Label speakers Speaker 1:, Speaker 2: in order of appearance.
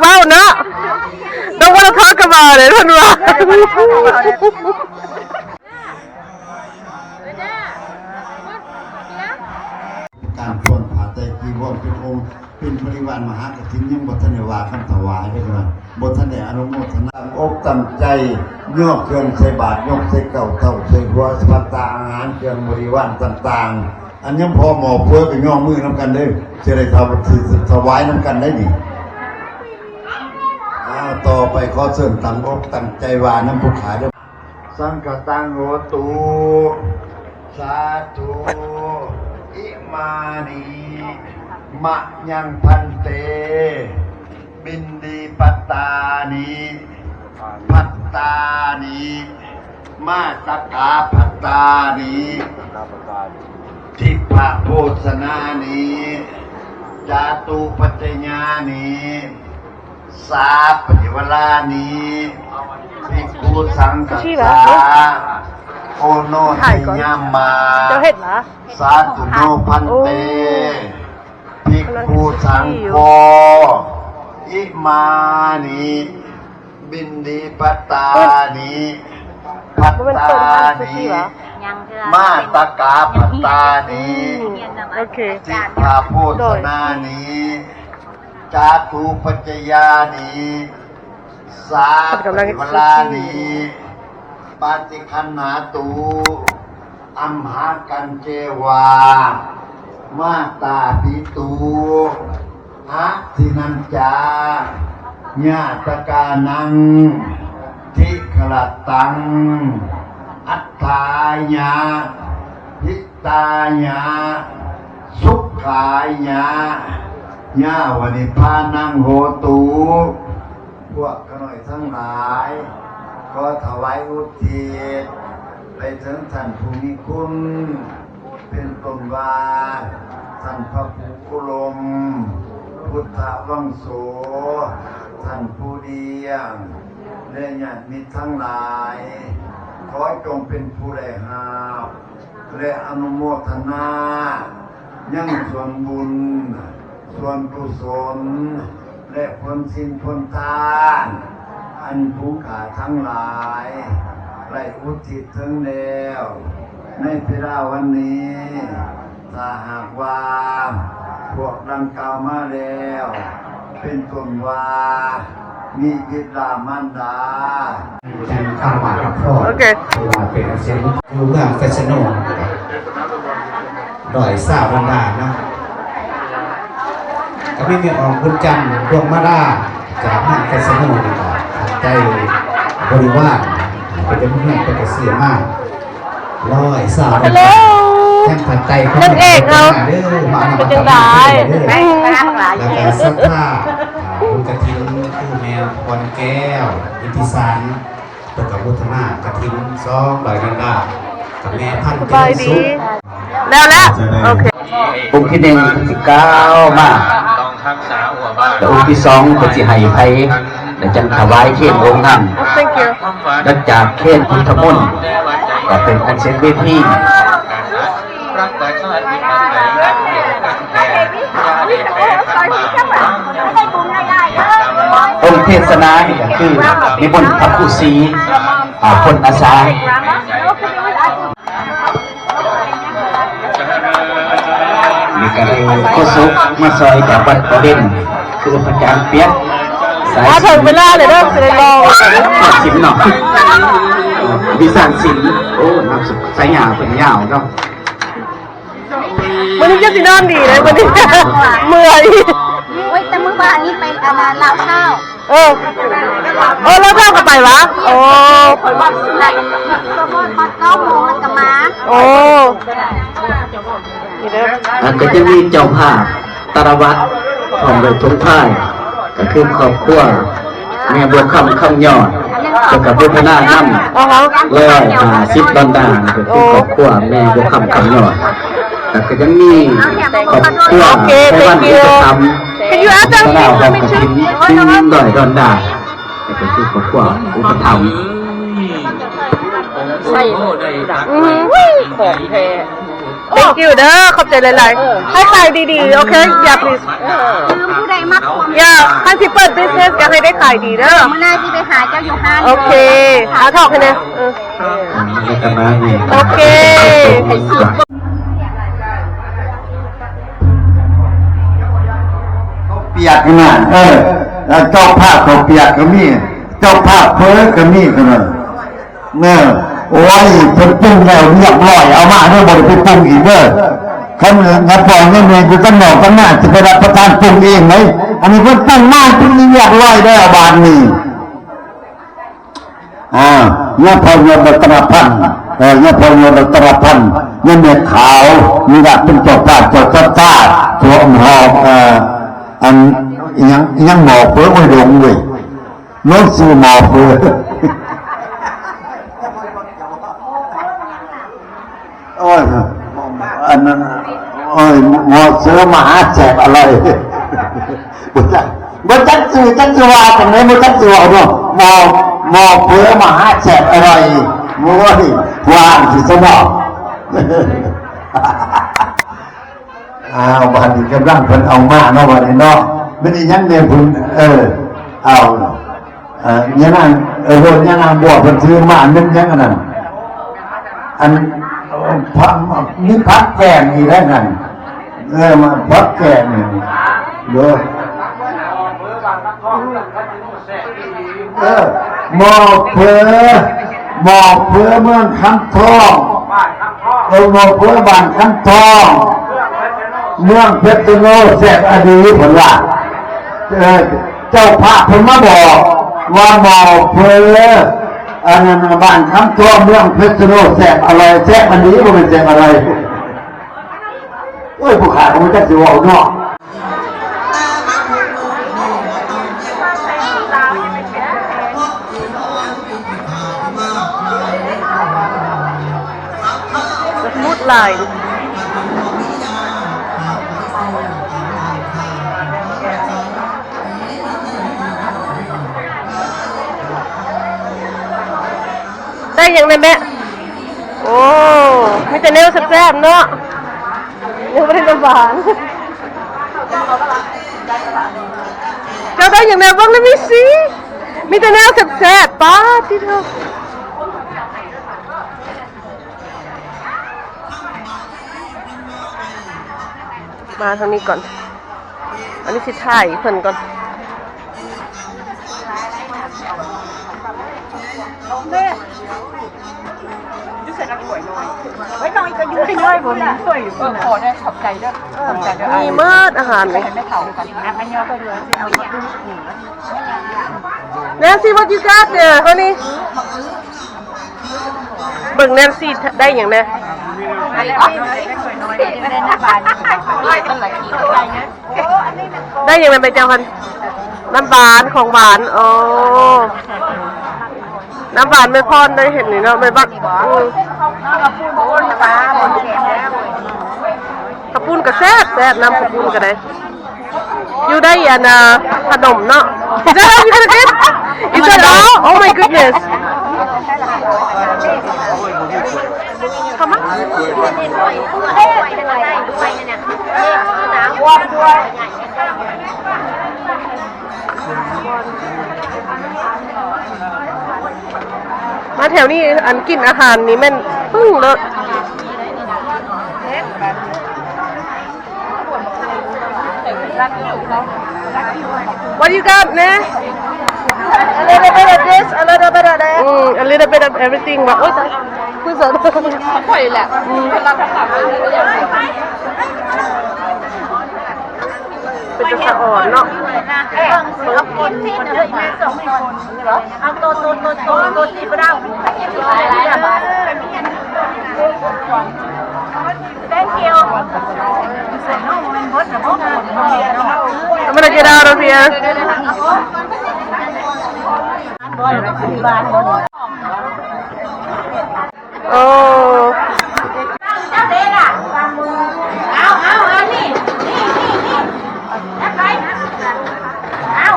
Speaker 1: เบ้าเนาะต้องว่าทอดกระบาเลยท่านว่า
Speaker 2: การพวนผ่าใจกีวรเป็นองค์เป็นบริวารมหากฐินยังบทเนวาคำถวายได้เลยบทเนอนุโมทนาอกตั้งใจยกเครื่องใส่บาตรยกใส่เก่าเท่าใส่หัวสปัตตาอาหารเครื่องบริวารต่างๆอันยังพอหมอเพื่อไปย่อมือน้ำกันได้จะได้ถวายน้ำกันได้ดีต่อไปขอเสริมตั้งอกตั้งใจวาน้ำผู้ขายด้วยสังฆตังโหตุสาธุอิมานีมะยังพันเตบินดีปัตตานีพัตตานีมาตกาพัตตานีทิพะโภชนานีจาตุปัจจญานีสาปฏิวลานีภิกขุสังฆสาโอโนทิยามาสาธุโนพันเตภิกขุสังโฆอิมานิบินดีปัตตานิพัตตานิมาตกาพัตตานิทิพาโพธนานิจาตุปัจจยานิสาปฏิวลานิปาติคันหาตุอัมหากันเจวามาตาปิตุอะทินันจาญาตกานังทิขลตังอัตถายาหิตายาสุขายาญาวนิพานังโหตุพวกขน้อยทั้งหลายขอถวายอุทิศไปถึงท่านผู้มีคุณเป็นต้นว่าท่านพระภูกุลมพุทธวังโสท่านผู้เดียงและญาติมิตรทั้งหลายขอจงเป็นผู้ได้หาบและอนุโมทนายังส่วนบุญส่วนกุศลและผลสิ้นผลทานอันผู้ขาทั้งหลายได้อุทิศถึงแล้วในเวลาวันนี้ถ้าหากว่าพวกดังกล่าวมาแล้วเป็นต้นว่ามีบิดามารดา
Speaker 3: เป็นข้าวหวานกับพ่อว่าเป็นเซนอยู่เมืองเฟสโนดอยซาบันดาเนาะก็ไม่มีออกบุญจันทร์ดวงมาดาจากเมืองเฟสโนดีกว่าใจบริวารเป็นเมืองเป็นเสียมากร้อยสาวแท่งผัดใจนั่นเองเราเป็นจังไรแล้วก็สักผ้าบุญกระถิ่นคู่แมวคอนแก้วอิทธิสารตัวกับบุตรนากระถิ่นซ้อมลอยกันดากับแม่พันธุ์เป็นสุข
Speaker 1: แล้วโอเค
Speaker 3: องค์ที่หนึ่งที่เก้ามาแล้วองค์ที่สองเป็นสิไหไผ่และจันถวายเทียนองค์นั้นดังจากเทียนพุทธมนต์ก็เป็นอันเสร็จเวทีองค์เทศนาเนี่ยคือนิมนต์พระครูศรีคนอาสามีการโคสุมาซอยจากวัดประเด็นคือพระอาจารย์เปียกสาย
Speaker 1: ถึงเวลาเลยเด้อจะได้รอ
Speaker 3: สิบหน่อยวิสานสินโอ้นำสุดสายยาวเป็นยาวเนาะ
Speaker 1: วันนี้จะสีน้ำดีเลยวันนี้เมื่อย
Speaker 4: เว้ยแต่มึงบ้านนี้เป็นอะไรลาวเช่า
Speaker 1: แล้วเจ้าก็ไปวะ
Speaker 4: คนบ้านอะไร9 โมงมันก็มา
Speaker 3: ก็จะมีเจ้าภาพตารวัตรของโดยทุกท่ายก็คือครอบครัวแม่บัวคำยอดกับพุทธนาน้ำ10 ดอนดาก็คือครอบครัวแม่บัวคำยอดแต่ก็ยังมีครอบครัวในวันอุปถัมภ์สนาวของกฐินดอยดอนดาก็คือครอบครัวอุปถัมภ์
Speaker 1: ใช่ของแท้ thank you เด้อขอบใจหลายๆให้ใครดีๆโอเคอย่า please
Speaker 4: ลืมผู้ใดมัก
Speaker 1: อย่าท่านที่เปิด business ก็ให้ได้ขายดีเด้อ
Speaker 4: มันน่าที่ไปหาเจ้าอยู่ห้าง
Speaker 1: โอเคเอาถอกให้นะโอเค
Speaker 2: เปียกนะแล้วเจ้าภาพเขาเปียกก็มีเจ้าภาพเพ้อก็มีกันเลยโอ้ยเพิ่นปรุงแล้วเรียบร้อยเอามาเด้อบ่ได้ไปปรุงอีกเด้อคันงับปล่อยเงินอยู่ตั้งนอกตั้งหน้าจะไปรับประทานปรุงเองไหมอันนี้เพิ่นปรุงมาเพิ่นเรียบร้อยได้อบานนี้เนี่ยพอโยนตระพันเนี่ยพอโยนตระพันเนี่ยเม็ดขาวนี่ละเป็นเจ้าภาพเจ้าจ้าตัวหอมอันยังหมอเฟื่อไว้ลงเว้ยน้องซื้อหมอเฟื่อโอ้ยอันนั้นโอ้ยหมอเสือมาหาแจกอะไรบ่จักซื้อจักซื้อว่าตรงไหนบ่จักซื้อว่าเนาะหมอเฟื่อมาหาแจกอะไรโอ้ยวางสิซะเนาะบ้านนี้กำลังเพิ่นเอามาเนาะวันนี้เนาะไม่ได้ยังเนี่ยเพิ่นเอาเนี่ยนั่นโหดเนี่ยนางบวชเพิ่นซื้อมาอันนั้นยังอันนั้นอันนี่พักแกงนี่แล้วนั่นมาพักแกงนี่เด้อหมอเผือเมืองคำทองหมอเผือบ้านคำทองเมืองเพชรโนแสกอดีตผลว่าเจ้าพระผมมาบอกว่าหมอเพลอันนั้นบ้านคำตัวเมืองเพชรโนแสกอะไรแสกอดีตมันเป็นแสกอะไรโอ้ยผู้ขาผมจะสิว่าเนาะ
Speaker 1: มุดลายได้ยังไงแม่โอ้มีแต่เนื้อแซ่บๆเนาะยังไม่ได้น้ำหวานเจ้าได้ยังไงบ้างเลยมิสิมีแต่เนื้อแซ่บๆป้าที่เธอมาทางนี้ก่อนอันนี้สิถ่ายเพิ่นก่อน
Speaker 4: ไว้น้อยก็อยู่น้อยบนสวยอยู่ขอได้ขอบใจด้วยขอบใจด้วย
Speaker 1: มีเมิดอาหารเลย
Speaker 4: ไม่เท่ากันอันนี้ก็ด้วยเอามาดู
Speaker 1: Nancy what you got there honey เบิ่ง Nancy ได้อย่างนี้ได้อย่างไรไปเจ้าพันน้ำหวานของหวานอ๋อน้ำหวานไม่พอนได้เห็นนี่เนาะไม่บักขปุ้นก็แซ่บน้ำขปุ้นก็ได้อยู่ได้อันขนมเนาะ Is that all you gonna get? Is that all? Oh my goodness ทำไมมาแถวนี้อันกินอาหารนี้แม่นเลอะ What you got นะ A little bit of this a little bit of that a little bit of everything ว่ะโอ๊ยคุณสอนค่อยแหละเราทำแบบเป็นจะสะอ่อนเนาะ
Speaker 4: เอาคนที่เดือดมาส่งคนเอาตัวที่เรา Thank you
Speaker 1: I'm gonna get out of here Oh
Speaker 4: เจ้าเด็กอ่ะเอานี่ไปเอา